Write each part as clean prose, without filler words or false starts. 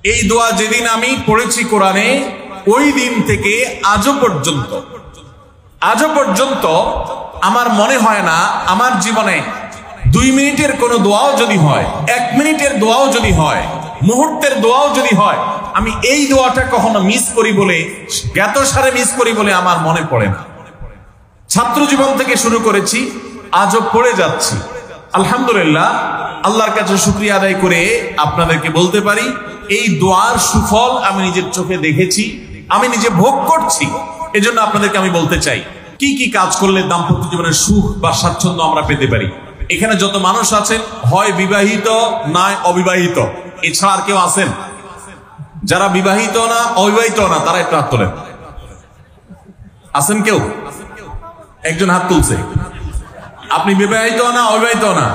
এই দোয়া যেদিন আমি পড়েছি কোরআনে, ওই দিন থেকে আজও পর্যন্ত আমার মনে হয় না আমার জীবনে 2 মিনিটের কোনো দোয়াও যদি হয়, 1 মিনিটের দোয়াও যদি হয়, মুহূর্তের দোয়াও যদি হয়, আমি এই দোয়াটা কখনো মিস করি বলে, জ্ঞাতসারে মিস করি বলে আমার মনে পড়ে না। ছাত্র জীবন থেকে শুরু করেছি, আজও পড়ে যাচ্ছি। আলহামদুলিল্লাহ, আল্লাহর কাছে শুকরিয়া আদায় করে আপনাদেরকে বলতে পারি, এই দোয়ার সুফল আমি নিজের চোখে দেখেছি, আমি নিজে ভোগ করছি। এজন্য আপনাদেরকে আমি বলতে চাই, কি কি কাজ করলে দাম্পত্য জীবনের সুখ বা স্বাচ্ছন্দ্য আমরা পেতে পারি। এখানে যত মানুষ আছেন, হয় বিবাহিত নয় অবিবাহিত, এছাড়া আর কেউ আছেন যারা বিবাহিত না অবিবাহিত না? তারা একটু হাত তোলেন। আছেন কেউ? একজন হাত তুলছে। আপনি বিবাহিত না অবিবাহিত না?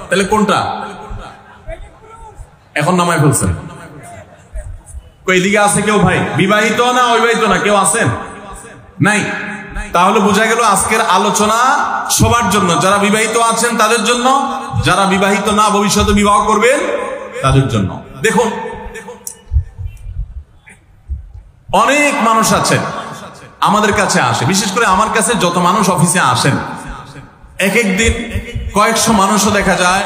তাহলে কোনটা? এখন নামায় ফেলছেন। এদিকে আছে কেউ? ভাই বিবাহিত না অবিবাহিত না? কেউ আছেন? নাই। তাহলে বোঝা গেল আজকের আলোচনা সবার জন্য, যারা বিবাহিত আছেন তাদের জন্য, যারা বিবাহিত না ভবিষ্যতে বিবাহ করবেন তাদের জন্য। দেখুন, অনেক মানুষ আছেন আমাদের কাছে আসে, বিশেষ করে আমার কাছে যত মানুষ অফিসে আসেন, এক এক দিন কয়েকশো মানুষও দেখা যায়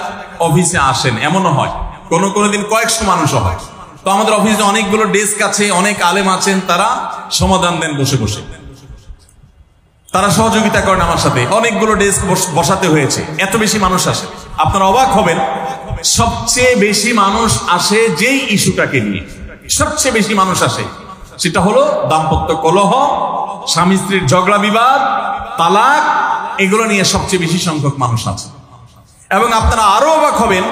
অফিসে আসেন, এমনও হয় কোন কোন দিন কয়েকশো মানুষও হয়। তো আমাদের অফিসে অনেকগুলো ডেস্ক আছে, অনেক আলেম আছেন, তারা সমাধান দেন বসে বসে, তারা সহযোগিতা করেন আমার সাথে। অনেকগুলো ডেস্ক বসাতে হয়েছে, এত বেশি মানুষ আসে। আপনারা অবাক হবেন, সবচেয়ে বেশি মানুষ আসে যেই ইস্যুটাকে নিয়ে, সবচেয়ে বেশি মানুষ আসে সেটা হলো দাম্পত্য কলহ, স্বামী স্ত্রীর ঝগড়া বিবাদ, তালাক, এগুলো নিয়ে সবচেয়ে বেশি সংখ্যক মানুষ আছে। এবং আপনারা আরো অবাক হবেন,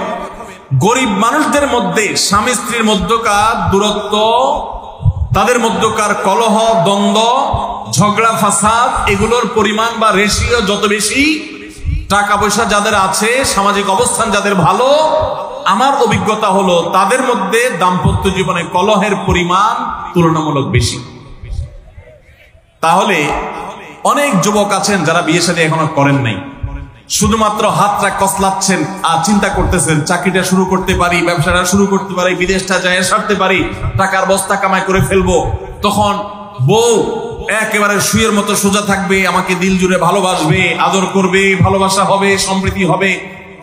গরিব মানুষদের মধ্যে স্বামী স্ত্রীর মধ্যকার দূরত্ব, তাদের মধ্যকার কলহ, দ্বন্দ্ব, ঝগড়া, ফাসাদ, এগুলোর পরিমাণ বা রেশিও যত বেশি, টাকা পয়সা যাদের আছে, সামাজিক অবস্থান যাদের ভালো, আমার অভিজ্ঞতা হলো তাদের মধ্যে দাম্পত্য জীবনে কলহের পরিমাণ তুলনামূলক বেশি। তাহলে অনেক যুবক আছেন যারা বিয়ে শাদী এখনো করেন নাই, শুধুমাত্র হাতটা কসলাচ্ছেন আর চিন্তা করতেছেন চাকরিটা শুরু করতে পারি, ব্যবসাটা শুরু করতে পারি, বিদেশটা যায় সারতে পারি, টাকার বস্তা কামাই করে ফেলবো। তখন বউ একেবারে শুয়ের মতো সোজা থাকবে, আমাকে দিল জুড়ে ভালোবাসবে, আদর করবে, ভালোবাসা হবে, সমৃদ্ধি হবে,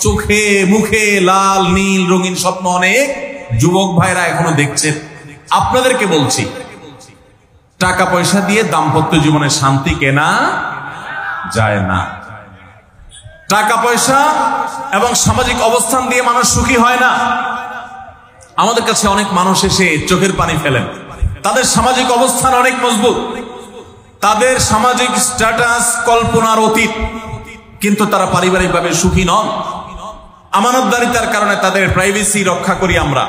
চোখে মুখে লাল নীল রঙিন স্বপ্ন অনেক যুবক ভাইরা এখনো দেখছেন। আপনাদেরকে বলছি, টাকা পয়সা দিয়ে দাম্পত্য জীবনে শান্তি কেনা যায় না। টাকা পয়সা এবং সামাজিক অবস্থান দিয়ে মানুষ সুখী হয় না। আমাদের কাছে অনেক মানুষ এসে চোখের পানি ফেলেন, তাদের সামাজিক অবস্থান অনেক মজবুত, তাদের সামাজিক স্ট্যাটাস কল্পনার অতীত, কিন্তু তারা পারিবারিকভাবে সুখী নন। আমানতদারিতার কারণে তাদের প্রাইভেসি রক্ষা করি আমরা,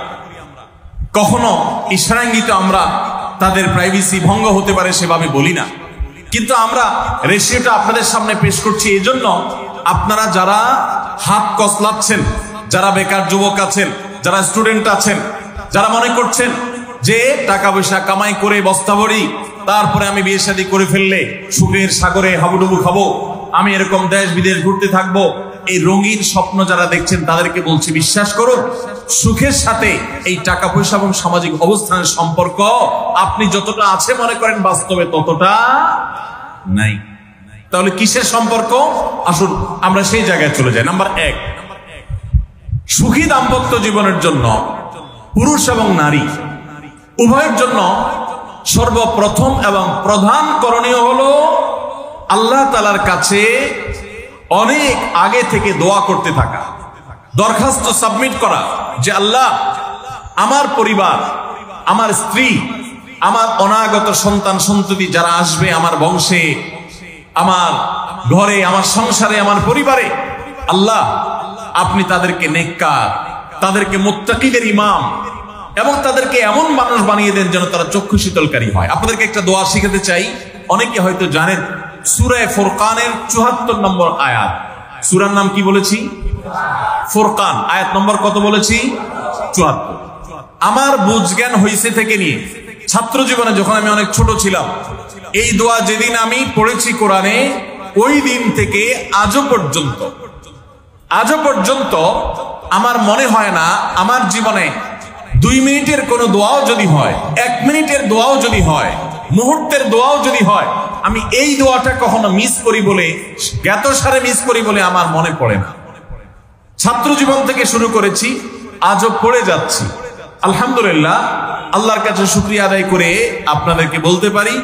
কখনো ইশারাঙ্গিত আমরা তাদের প্রাইভেসি ভঙ্গ হতে পারে সেভাবে বলি না। কিন্তু আমরা রেশিওটা আপনাদের সামনে পেশ করছি এজন্য, আপনারা যারা হাত কসলাচ্ছেন, যারা বেকার যুবক আছেন, যারা স্টুডেন্ট আছেন, যারা মনে করছেন যে টাকা পয়সা কামাই করে বস্তা ভরি, তারপরে আমি বিয়ে শাদী করে ফেললে সুখের সাগরে হাবুডুবু খাবো, আমি এরকম দেশ বিদেশ ঘুরতে থাকবো, এই রঙিন স্বপ্ন যারা দেখছেন তাদেরকে বলছি, বিশ্বাস করুন, সুখের সাথে এই টাকা পয়সা এবং সামাজিক অবস্থানের সম্পর্ক আপনি যতটা আছে মনে করেন, বাস্তবে ততটা নাই। তাহলে কিসের সম্পর্ক? আসুন আমরা সেই জায়গায় চলে যাই। নাম্বার 1, সুখী দাম্পত্য জীবনের জন্য পুরুষ এবং নারী উভয়ের জন্য সর্বপ্রথম এবং প্রধান করণীয় হলো আল্লাহ তাআলার কাছে অনেক আগে থেকে দোয়া করতে থাকা, দরখাস্ত সাবমিট করা যে আল্লাহ, আমার পরিবার, আমার স্ত্রী, আমার অনাগত সন্তান সন্ততি যারা আসবে আমার বংশে, আমার ঘরে, আমার সংসারে, আমার পরিবারে, আল্লাহ আপনি তাদেরকে নেককার, তাদেরকে মুত্তাকিদের ইমাম এবং তাদেরকে এমন মানুষ বানিয়ে দেন যেন তারা চক্ষু শীতলকারী হয়। আপনাদেরকে একটা দোয়া শিখাতে চাই, অনেকে হয়তো জানেন, সূরা ফুরকানের ৭৪ নম্বর আয়াত। সূরার নাম কি বলেছি? ফুরকান। আয়াত নম্বর কত বলেছি? ৭৪। আমার বুঝজ্ঞান হইছে থেকে নিয়ে ছাত্র জীবনে যখন আমি অনেক ছোট ছিলাম, এই দোয়া যেদিন আমি পড়েছি কোরআনে, ওই দিন থেকে আজও পর্যন্ত আমার মনে হয় না আমার জীবনে 2 মিনিটের কোনো দোয়াও যদি হয়, 1 মিনিটের দোয়াও যদি হয়, মুহূর্তের দোয়াও যদি হয়, আমি এই দোয়াটা কখনো মিস করি বলে, জ্ঞাতসারে মিস করি বলে আমার মনে পড়ে না। ছাত্র জীবন থেকে শুরু করেছি, আজও পড়ে যাচ্ছি। আলহামদুলিল্লাহ, আল্লাহর কাছে শুকরিয়া আদায় করে আপনাদেরকে বলতে পারি,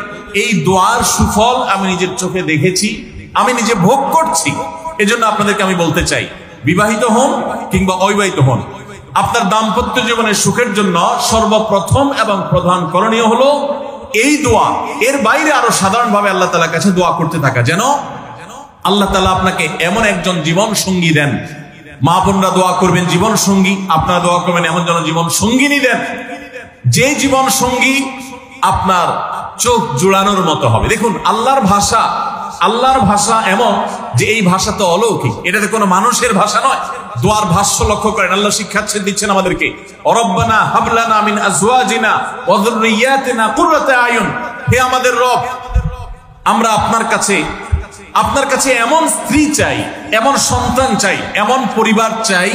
এই দোয়ার সুফল আমি নিজের চোখে দেখেছি, আমি নিজে ভোগ করছি। এজন্য আপনাদেরকে আমি বলতে চাই, বিবাহিত হন কিংবা অবিবাহিত হন, আপনার দাম্পত্য জীবনের সুখের জন্য সর্বপ্রথম এবং প্রধান করণীয় হলো এই দোয়া। এর বাইরে আরো সাধারণভাবে আল্লাহ তাআলার কাছে দোয়া করতে থাকা, যেন আল্লাহ তাআলা আপনাকে এমন একজন জীবন সঙ্গী দেন। মা বোনরা দোয়া করবেন জীবন সঙ্গী, আপনারা দোয়া করবেন এমন যেন জীবন সঙ্গিনী দেন, যে জীবন সঙ্গী আপনার চোখ জুড়ানোর মতো হবে। দেখুন, আল্লাহর ভাষা এমন যে এই ভাষা তো অলৌকিক, এটাতে কোনো মানুষের ভাষা নয়। দোয়ার ভাষ্য লক্ষ্য করেন, আল্লাহ শিক্ষা দিচ্ছেন আমাদেরকে, রব্বানা হাব লানা মিন আজওয়াজিনা ওয়া যুররিয়াতিনা কুররাতা আয়ুন। হে আমাদের রব, আমরা আপনার কাছে এমন স্ত্রী চাই, এমন সন্তান চাই, এমন পরিবার চাই,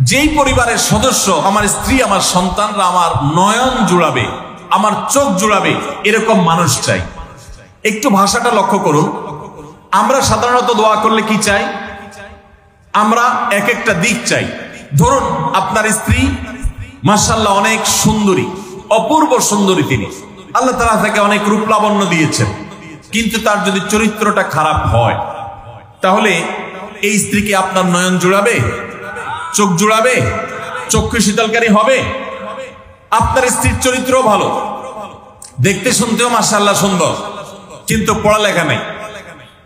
যেই পরিবারের সদস্য, আমার স্ত্রী, আমার সন্তানরা আমার নয়ন জুড়াবে, আমার চোখ জুড়াবে, এরকম মানুষ চাই। একটু ভাষাটা লক্ষ্য করুন। আমরা সাধারণত দোয়া করলে কি চাই? আমরা এক একটা দিক চাই। ধরুন, আপনার স্ত্রী মাশাআল্লাহ অনেক সুন্দরী, অপূর্ব সুন্দরী, তিনি আল্লাহ তাআলা তাকে অনেক রূপ লাবণ্য দিয়েছেন, কিন্তু তার যদি চরিত্রটা খারাপ হয়, তাহলে এই স্ত্রীকে আপনার নয়ন জুড়াবে, চোখ জুড়াবে, চক্ষু শীতলকারী হবে? আপনার স্ত্রীর চরিত্র ভালো, দেখতে শুনতেও মাশাআল্লাহ সুন্দর, কিন্তু পড়ালেখা নাই,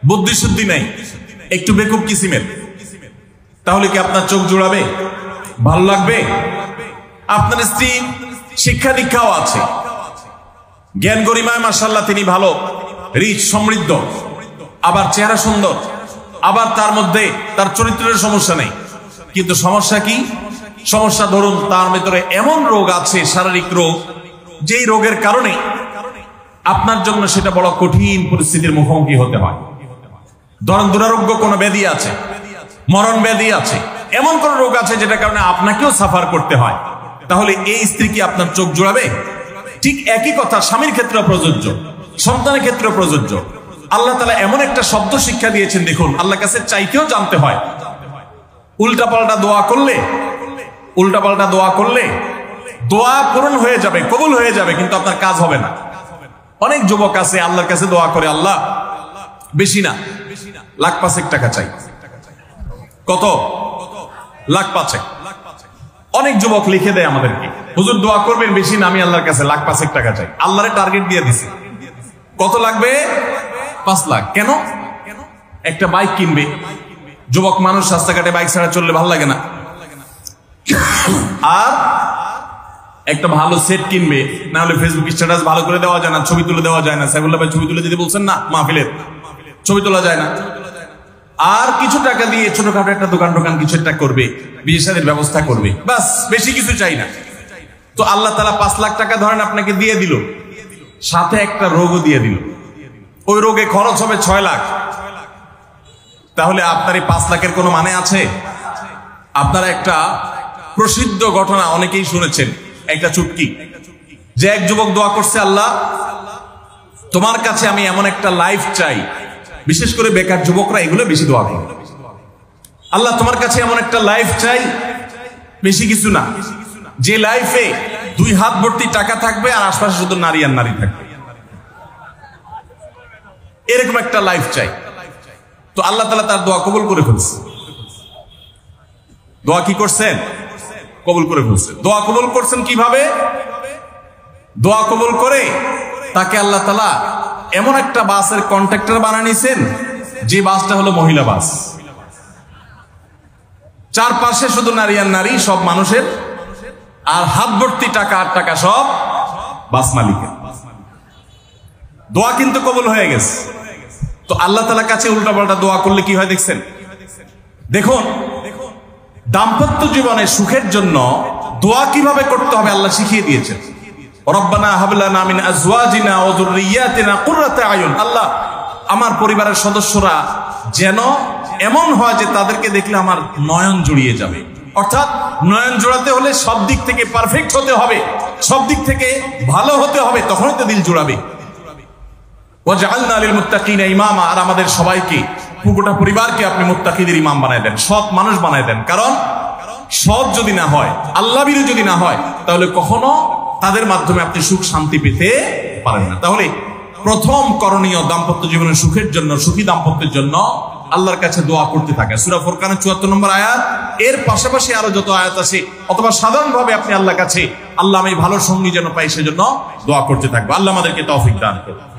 বুদ্ধি শুদ্ধি নাই, একটু বেকুব কিসিমের, তাহলে কি আপনার চোখ জুড়াবে? ভালো লাগবে? আপনার স্ত্রী শিক্ষা দীক্ষাও আছে, জ্ঞান গরিমায় মাশাআল্লাহ তিনি ভালো, রিচ, সমৃদ্ধ, আবার চেহারা সুন্দর, আবার তার মধ্যে তার চরিত্রের সমস্যা নেই, কিন্তু সমস্যা কি? সমস্যা ধরুন তার ভিতরে এমন রোগ আছে, শারীরিক রোগ, যেই রোগের কারণে আপনার জন্য সেটা বড় কঠিন পরিস্থিতির মুখোমুখি হতে হয়। ধরেন দুরারোগ্য কোনো ব্যাধি আছে, মরণ ব্যাধি আছে, এমন কোন রোগ আছে যেটার কারণে আপনাকেও সাফার করতে হয়, তাহলে এই স্ত্রী কি আপনার চোখ জুড়াবে? ঠিক একই কথা স্বামীর ক্ষেত্রে প্রযোজ্য, সন্তানের ক্ষেত্রে প্রযোজ্য। আল্লাহ তাআলা এমন একটা শব্দ শিক্ষা দিয়েছেন, দেখুন, আল্লাহর কাছে চাইতেও জানতে হয়। উল্টাপাল্টা দোয়া করলে দোয়া পূরণ হয়ে যাবে, কবুল হয়ে যাবে, কিন্তু আপনার কাজ হবে না। অনেক যুবক আছে আল্লাহর কাছে দোয়া করে, আল্লাহ বেশি না, 1,05,000 টাকা চাই। কত? 1,05,000। অনেক যুবক লিখে দেয় আমাদেরকে, হুজুর দোয়া করবেন বেশি না, আমি আল্লাহর কাছে 1,05,000 টাকা চাই। আল্লাহরে টার্গেট দিয়ে দিছে, কত লাগবে? 5 লাখ। কেন? একটা বাইক কিনবে। যুবক মানুষ, রাস্তাঘাটে বাইক ছাড়া চললে ভালো লাগে না, আর একটা ভালো সেট কিনবে, না হলে ফেসবুক স্ট্যাটাস ভালো করে দেওয়া যায় না, ছবি তুলে দেওয়া যায় না। সাইফুল্লাহ ভাই ছবি তুলে দিতে বলছেন না, মাহফিলের ছবি তোলা যায় না। আর কিছু টাকা দিয়ে ছোটখাটো একটা দোকান কিছু একটা করবে, বিয়ে শাদীর ব্যবস্থা করবে, বাস, বেশি কিছু চাই না। তো আল্লাহ তাআলা 5 লাখ টাকা ধরেন আপনাকে দিয়ে দিল, সাথে একটা রোগও দিয়ে দিল, ওই রোগে খরচ হবে 6 লাখ। তাহলে আপনার এই 5 লাখের কোনো মানে আছে? আপনারা একটা প্রসিদ্ধ ঘটনা অনেকেই শুনেছেন, একটা চুটকি, যে এক যুবক দোয়া করছে, আল্লাহ তোমার কাছে আমি এমন একটা লাইফ চাই, বিশেষ করে বেকার যুবকরা এগুলো বেশি দোয়া করে, আল্লাহ তোমার কাছে এমন একটা লাইফ চাই, বেশি কিছু না, যে লাইফে 2 হাত ভর্তি টাকা থাকবে আর আশপাশে শুধু নারী আর নারী থাকবে, এরকম একটা লাইফ চাই। তো আল্লাহ তাআলা তার দোয়া কবুল করে ফেলছে। দোয়া কি করছেন? কবুল করে ফেলছে। দোয়া কবুল করছেন কিভাবে? দোয়া কবুল করে তাকে আল্লাহ তাআলা এমন একটা বাসের কন্ট্রাক্টর বানিয়ে নিয়েছেন, যে বাসটা হলো মহিলা বাস, চারপাশে শুধু নারী আর নারী, সব মানুষের, আর হাত ভর্তি টাকা আর টাকা সব বাস মালিকের। দোয়া কিন্তু কবুল হয়ে গেছে। তো আল্লাহ তাআলার কাছে উল্টাপাল্টা দোয়া করলে কি হয় দেখছেন? দেখুন, দাম্পত্য জীবনে সুখের জন্য দোয়া কিভাবে করতে হবে আল্লাহ শিখিয়ে দিয়েছেন। রব্বানা হাব লানা মিন আজওয়াজিনা ওয়া যুররিয়াতিনা কুররাতা আয়ুন। আল্লাহ, আমার পরিবারের সদস্যরা যেন এমন হয় যে তাদেরকে দেখলে আমার নয়ন জুড়িয়ে যাবে, অর্থাৎ নয়ন জোড়াতে হলে সব দিক থেকে পারফেক্ট হতে হবে, সব দিক থেকে ভালো হতে হবে, তখনই তো দিল জোড়াবে। ওয়াজআলনা লিল মুত্তাকিনা ইমামা, আর আমাদের সবাইকে, গোটা পরিবারকে আপনি মুত্তাকিদের ইমাম বানায় দেন, সৎ মানুষ বানায় দেন। কারণ সৎ যদি না হয়, আল্লাহভীরু যদি না হয়, তাহলে কখনো তাদের মাধ্যমে আপনি সুখ শান্তি পেতে পারেন না। তাহলে প্রথম করণীয় দাম্পত্য জীবনের সুখের জন্য, সুখী দাম্পত্যের জন্য আল্লাহর কাছে দোয়া করতে থাকে। সূরা ফুরকানের ৭৪ নম্বর আয়াত, এর পাশাপাশি আরো যত আয়াত আছে, অথবা সাধারণভাবে আপনি আল্লাহর কাছে, আল্লাহ আমি ভালো সঙ্গী যেন পাই সেজন্য দোয়া করতে থাকবো। আল্লাহ আমাদেরকে তৌফিক দান করুন।